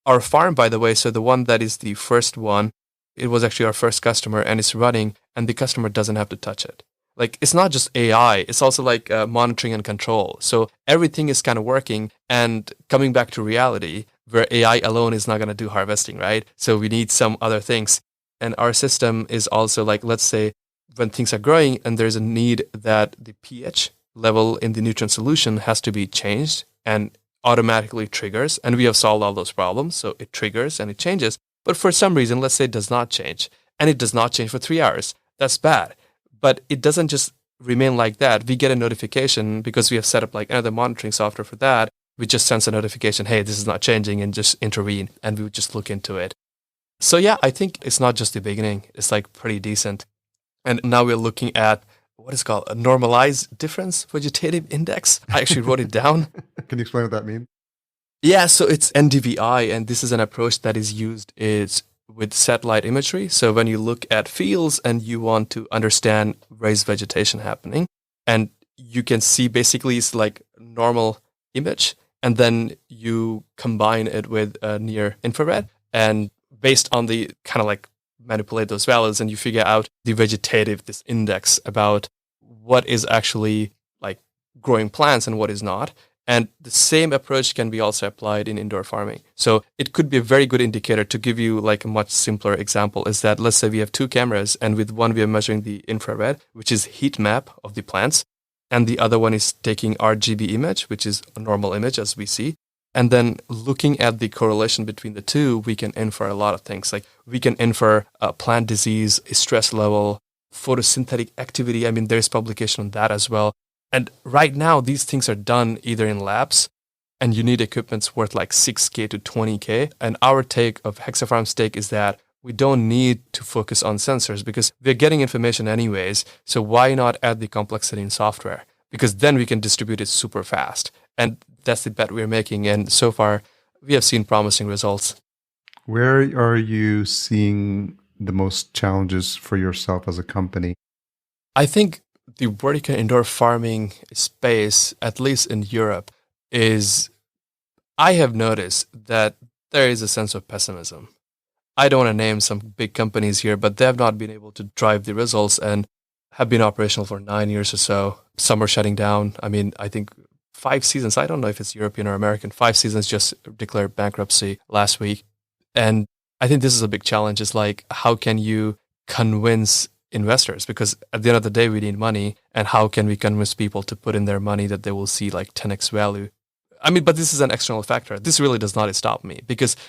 our farm, by the way, so the one that is the first one, it was actually our first customer and it's running and the customer doesn't have to touch it. Like it's not just AI, it's also like monitoring and control. So everything is kind of working and coming back to reality where AI alone is not going to do harvesting, right? So we need some other things. And our system is also like, let's say, when things are growing and there's a need that the pH level in the nutrient solution has to be changed and automatically triggers. And we have solved all those problems. So it triggers and it changes. But for some reason, let's say it does not change and it does not change for 3 hours. That's bad. But it doesn't just remain like that. We get a notification because we have set up like another monitoring software for that. We just send a notification, hey, this is not changing, and just intervene. And we would just look into it. So yeah, I think it's not just the beginning. It's like pretty decent. And now we're looking at what is called a Normalized Difference Vegetation Index. I actually wrote it down. Can you explain what that means? Yeah, so it's NDVI, and this is an approach that is used with satellite imagery. So when you look at fields and you want to understand where is vegetation happening, and you can see basically it's like normal image, and then you combine it with near infrared, and based on the kind of like manipulate those values and you figure out the vegetative, this index about what is actually like growing plants and what is not. And the same approach can be also applied in indoor farming. So it could be a very good indicator. To give you like a much simpler example is that let's say we have two cameras and with one we are measuring the infrared, which is heat map of the plants. And the other one is taking RGB image, which is a normal image as we see. And then looking at the correlation between the two, we can infer a lot of things. Like we can infer plant disease, stress level, photosynthetic activity. I mean, there's publication on that as well. And right now, these things are done either in labs, and you need equipment's worth like 6K to 20K. And our take of Hexafarms' take is that we don't need to focus on sensors because we're getting information anyways. So why not add the complexity in software? Because then we can distribute it super fast. And that's the bet we're making. And so far, we have seen promising results. Where are you seeing the most challenges for yourself as a company? I think the vertical indoor farming space, at least in Europe, I have noticed that there is a sense of pessimism. I don't want to name some big companies here, but they have not been able to drive the results and have been operational for 9 years or so. Some are shutting down. I mean, I think 5 seasons, I don't know if it's European or American, 5 seasons just declared bankruptcy last week. And I think this is a big challenge. It's like, how can you convince investors? Because at the end of the day, we need money. And how can we convince people to put in their money that they will see like 10x value? I mean, but this is an external factor. This really does not stop me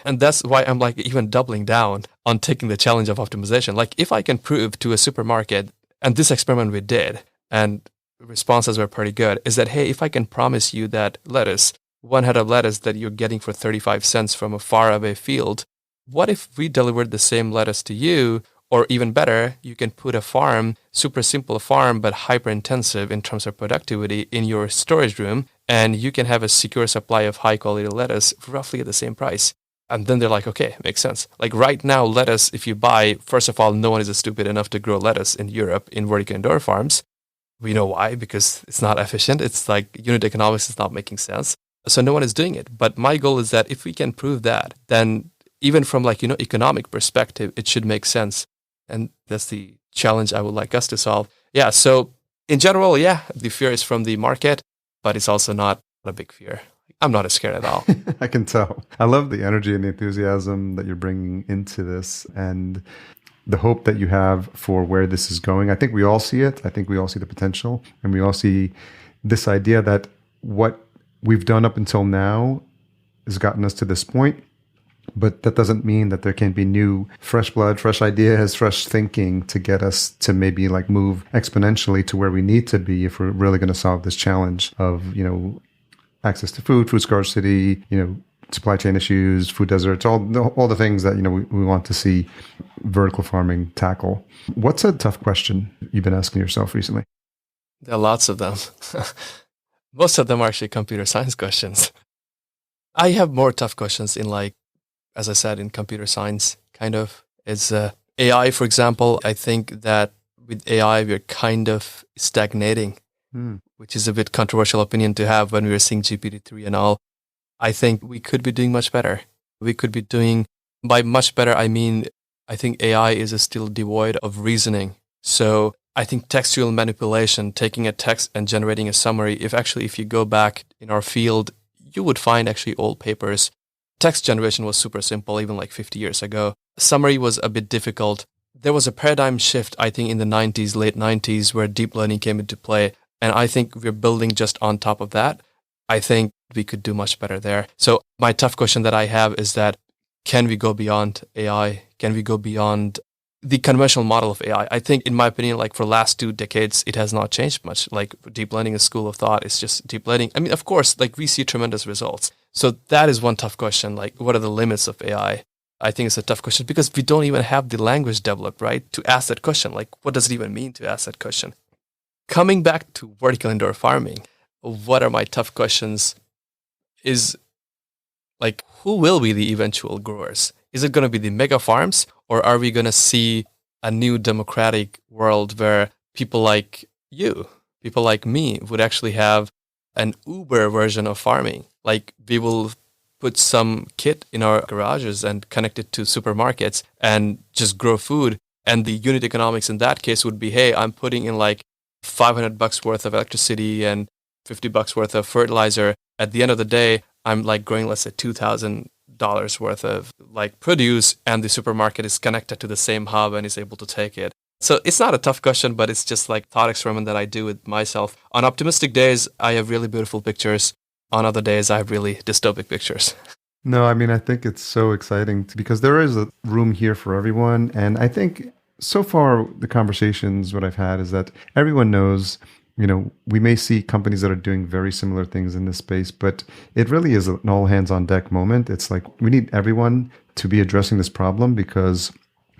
and that's why I'm like even doubling down on taking the challenge of optimization. Like if I can prove to a supermarket, and this experiment we did, and responses were pretty good, is that, hey, if I can promise you that lettuce, one head of lettuce that you're getting for 35 cents from a far away field, what if we delivered the same lettuce to you? Or even better, you can put a farm, super simple farm, but hyper intensive in terms of productivity in your storage room, and you can have a secure supply of high quality lettuce roughly at the same price. And then they're like, okay, makes sense. Like right now, lettuce, if you buy, first of all, no one is stupid enough to grow lettuce in Europe in vertical indoor farms. We know why, because it's not efficient. It's like unit economics is not making sense. So no one is doing it. But my goal is that if we can prove that, then even from like, economic perspective, it should make sense. And that's the challenge I would like us to solve. Yeah, so in general, the fear is from the market, but it's also not a big fear. I'm not scared at all. I can tell. I love the energy and the enthusiasm that you're bringing into this and the hope that you have for where this is going. I think we all see it. I think we all see the potential. And we all see this idea that what we've done up until now has gotten us to this point. But that doesn't mean that there can't be new, fresh blood, fresh ideas, fresh thinking to get us to maybe like move exponentially to where we need to be if we're really going to solve this challenge of, access to food scarcity, supply chain issues, food deserts, all the things that, we want to see vertical farming tackle. What's a tough question you've been asking yourself recently? There are lots of them. Most of them are actually computer science questions. I have more tough questions in as I said, in computer science, kind of. It's AI, for example. I think that with AI, we're kind of stagnating, which is a bit controversial opinion to have when we were seeing GPT-3 and all. I think we could be doing much better. We could be doing, by much better, I mean, I think AI is still devoid of reasoning. So I think textual manipulation, taking a text and generating a summary, if you go back in our field, you would find actually old papers. Text generation was super simple, even like 50 years ago. Summary was a bit difficult. There was a paradigm shift, I think, in the 90s, late 90s, where deep learning came into play. And I think we're building just on top of that. I think we could do much better there. So my tough question that I have is that, can we go beyond AI? Can we go beyond the conventional model of AI? I think, in my opinion, for the last 2 decades, it has not changed much. Deep learning, a school of thought, is just deep learning. I mean, of course, we see tremendous results. So that is one tough question. What are the limits of AI? I think it's a tough question because we don't even have the language developed, right, to ask that question. What does it even mean to ask that question? Coming back to vertical indoor farming, what are my tough questions is, who will be the eventual growers? Is it going to be the mega farms, or are we going to see a new democratic world where people like you, people like me, would actually have an Uber version of farming? We will put some kit in our garages and connect it to supermarkets and just grow food. And the unit economics in that case would be, hey, I'm putting in like $500 worth of electricity and $50 worth of fertilizer. At the end of the day, I'm like growing, let's say, $2,000 worth of like produce, and the supermarket is connected to the same hub and is able to take it. So it's not a tough question, but it's just like thought experiment that I do with myself. On optimistic days, I have really beautiful pictures. On other days, I have really dystopic pictures. No, I mean, I think it's so exciting because there is a room here for everyone. And I think so far, the conversations, what I've had is that everyone knows, we may see companies that are doing very similar things in this space, but it really is an all hands on deck moment. It's like we need everyone to be addressing this problem because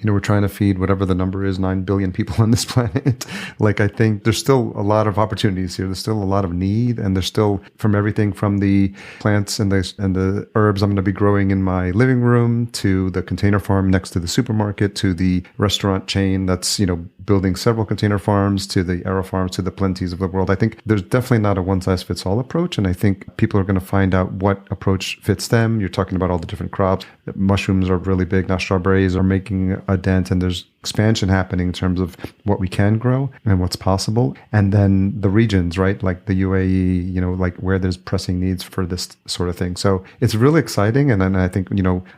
we're trying to feed whatever the number is, 9 billion people on this planet. Like, I think there's still a lot of opportunities here. There's still a lot of need, and there's still from everything from the plants and the herbs I'm going to be growing in my living room to the container farm next to the supermarket to the restaurant chain that's, building several container farms to the aero farms to the plenties of the world. I think there's definitely not a one size fits all approach. And I think people are going to find out what approach fits them. You're talking about all the different crops. Mushrooms are really big. Now strawberries are making a dent, and there's expansion happening in terms of what we can grow and what's possible. And then the regions, right? Like the UAE, like where there's pressing needs for this sort of thing. So it's really exciting. And then I think,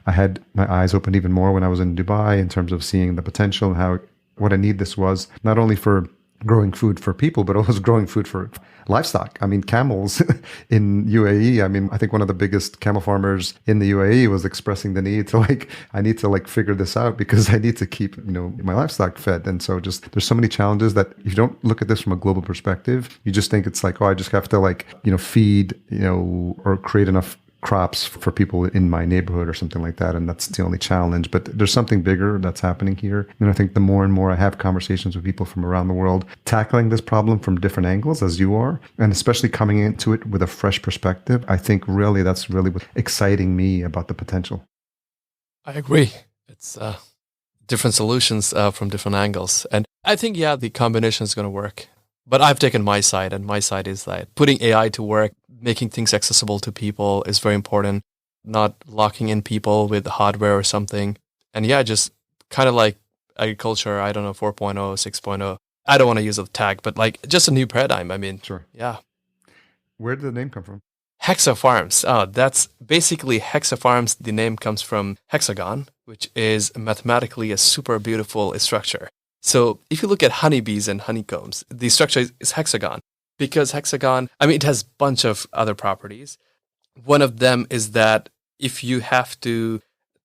I had my eyes opened even more when I was in Dubai in terms of seeing the potential and what a need this was, not only for growing food for people, but also growing food for livestock. I mean, camels in UAE. I mean, I think one of the biggest camel farmers in the UAE was expressing the need to I need to figure this out because I need to keep, my livestock fed. And so there's so many challenges that if you don't look at this from a global perspective, you just think it's like, I just have to feed, or create enough crops for people in my neighborhood or something like that. And that's the only challenge. But there's something bigger that's happening here. And I think the more and more I have conversations with people from around the world, tackling this problem from different angles as you are, and especially coming into it with a fresh perspective, I think really that's really what's exciting me about the potential. I agree. It's different solutions from different angles. And I think, the combination is going to work. But I've taken my side, and my side is that putting AI to work, making things accessible to people is very important, not locking in people with hardware or something. And just kind of like agriculture, 4.0, 6.0. I don't want to use a tag, but just a new paradigm. I mean, sure. Yeah. Where did the name come from? Hexafarms. That's basically Hexafarms. The name comes from hexagon, which is mathematically a super beautiful structure. So if you look at honeybees and honeycombs, the structure is hexagon because hexagon, it has a bunch of other properties. One of them is that if you have to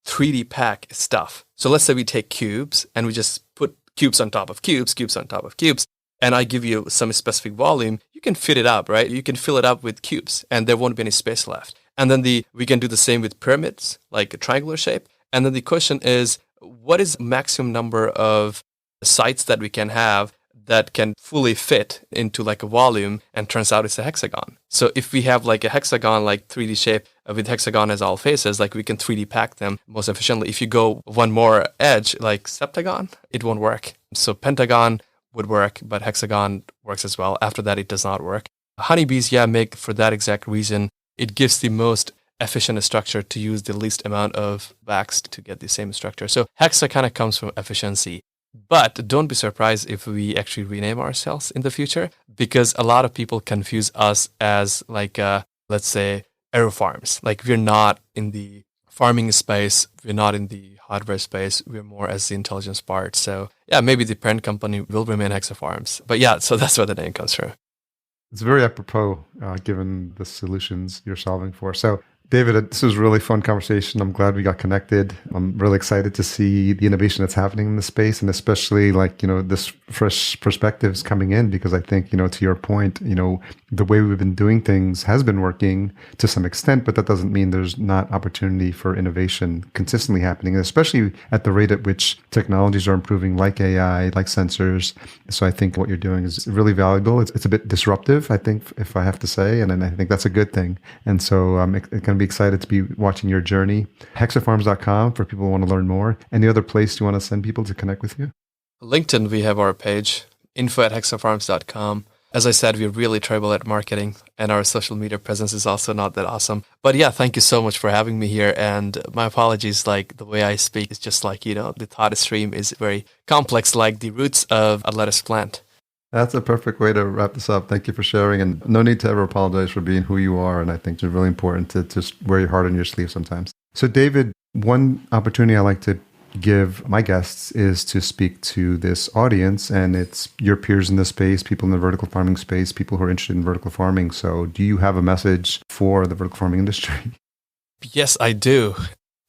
3D pack stuff, so let's say we take cubes and we just put cubes on top of cubes, cubes on top of cubes, and I give you some specific volume, you can fit it up, right? You can fill it up with cubes and there won't be any space left. And then we can do the same with pyramids, like a triangular shape. And then the question is, what is maximum number of sites that we can have that can fully fit into a volume, and turns out it's a hexagon. So if we have a hexagon 3D shape with hexagon as all faces, we can 3D pack them most efficiently. If you go one more edge septagon, it won't work. So pentagon would work, but hexagon works as well. After that, it does not work. Honeybees, make for that exact reason. It gives the most efficient structure to use the least amount of wax to get the same structure. So hexa kind of comes from efficiency. But don't be surprised if we actually rename ourselves in the future, because a lot of people confuse us as let's say, aero farms. We're not in the farming space. We're not in the hardware space. We're more as the intelligence part. So maybe the parent company will remain Hexafarms. But so that's where the name comes from. It's very apropos given the solutions you're solving for. So David, this was a really fun conversation. I'm glad we got connected. I'm really excited to see the innovation that's happening in the space, and especially this fresh perspectives coming in, because I think, to your point, the way we've been doing things has been working to some extent, but that doesn't mean there's not opportunity for innovation consistently happening, especially at the rate at which technologies are improving, like AI, like sensors. So I think what you're doing is really valuable. It's a bit disruptive, I think, if I have to say, and I think that's a good thing. And so it can be excited to be watching your journey. Hexafarms.com for people who want to learn more. Any other place you want to send people to connect with you? LinkedIn, we have our page, info@hexafarms.com. As I said, we're really terrible at marketing, and our social media presence is also not that awesome. But yeah, thank you so much for having me here. And my apologies, like the way I speak is just like, the thought stream is very complex, like the roots of a lettuce plant. That's a perfect way to wrap this up. Thank you for sharing. And no need to ever apologize for being who you are. And I think it's really important to just wear your heart on your sleeve sometimes. So David, one opportunity I like to give my guests is to speak to this audience, and it's your peers in the space, people in the vertical farming space, people who are interested in vertical farming. So do you have a message for the vertical farming industry? Yes, I do.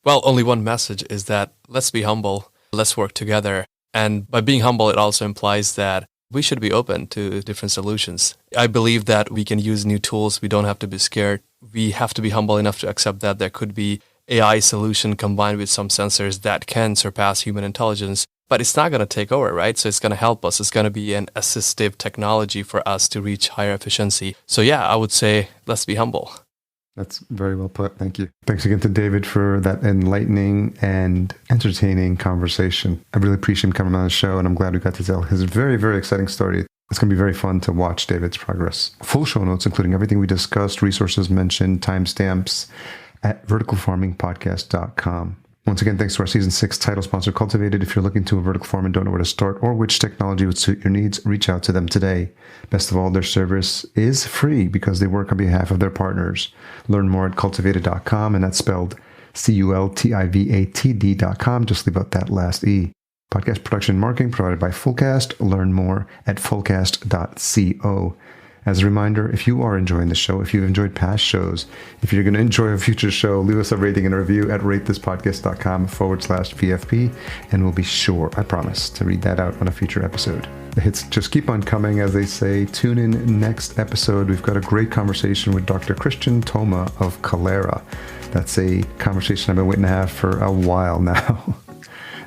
Well, only one message is that let's be humble, let's work together. And by being humble, it also implies that we should be open to different solutions. I believe that we can use new tools. We don't have to be scared. We have to be humble enough to accept that there could be AI solution combined with some sensors that can surpass human intelligence, but it's not going to take over, right? So it's going to help us. It's going to be an assistive technology for us to reach higher efficiency. So yeah, I would say let's be humble. That's very well put. Thank you. Thanks again to David for that enlightening and entertaining conversation. I really appreciate him coming on the show, and I'm glad we got to tell his very, very exciting story. It's going to be very fun to watch David's progress. Full show notes, including everything we discussed, resources mentioned, timestamps, at verticalfarmingpodcast.com. Once again, thanks to our Season 6 title sponsor, Cultivated. If you're looking to a vertical farm and don't know where to start or which technology would suit your needs, reach out to them today. Best of all, their service is free because they work on behalf of their partners. Learn more at cultivated.com, and that's spelled cultivatd.com. Just leave out that last E. Podcast production and marketing provided by Fullcast. Learn more at fullcast.co. As a reminder, if you are enjoying the show, if you've enjoyed past shows, if you're going to enjoy a future show, leave us a rating and a review at ratethispodcast.com/VFP, and we'll be sure, I promise, to read that out on a future episode. The hits just keep on coming, as they say. Tune in next episode. We've got a great conversation with Dr. Christian Thoma of Calera. That's a conversation I've been waiting to have for a while now.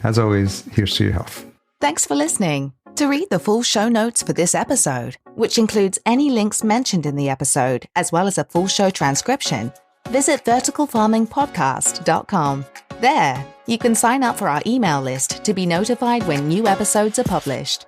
As always, here's to your health. Thanks for listening. To read the full show notes for this episode, which includes any links mentioned in the episode, as well as a full show transcription, visit verticalfarmingpodcast.com. There, you can sign up for our email list to be notified when new episodes are published.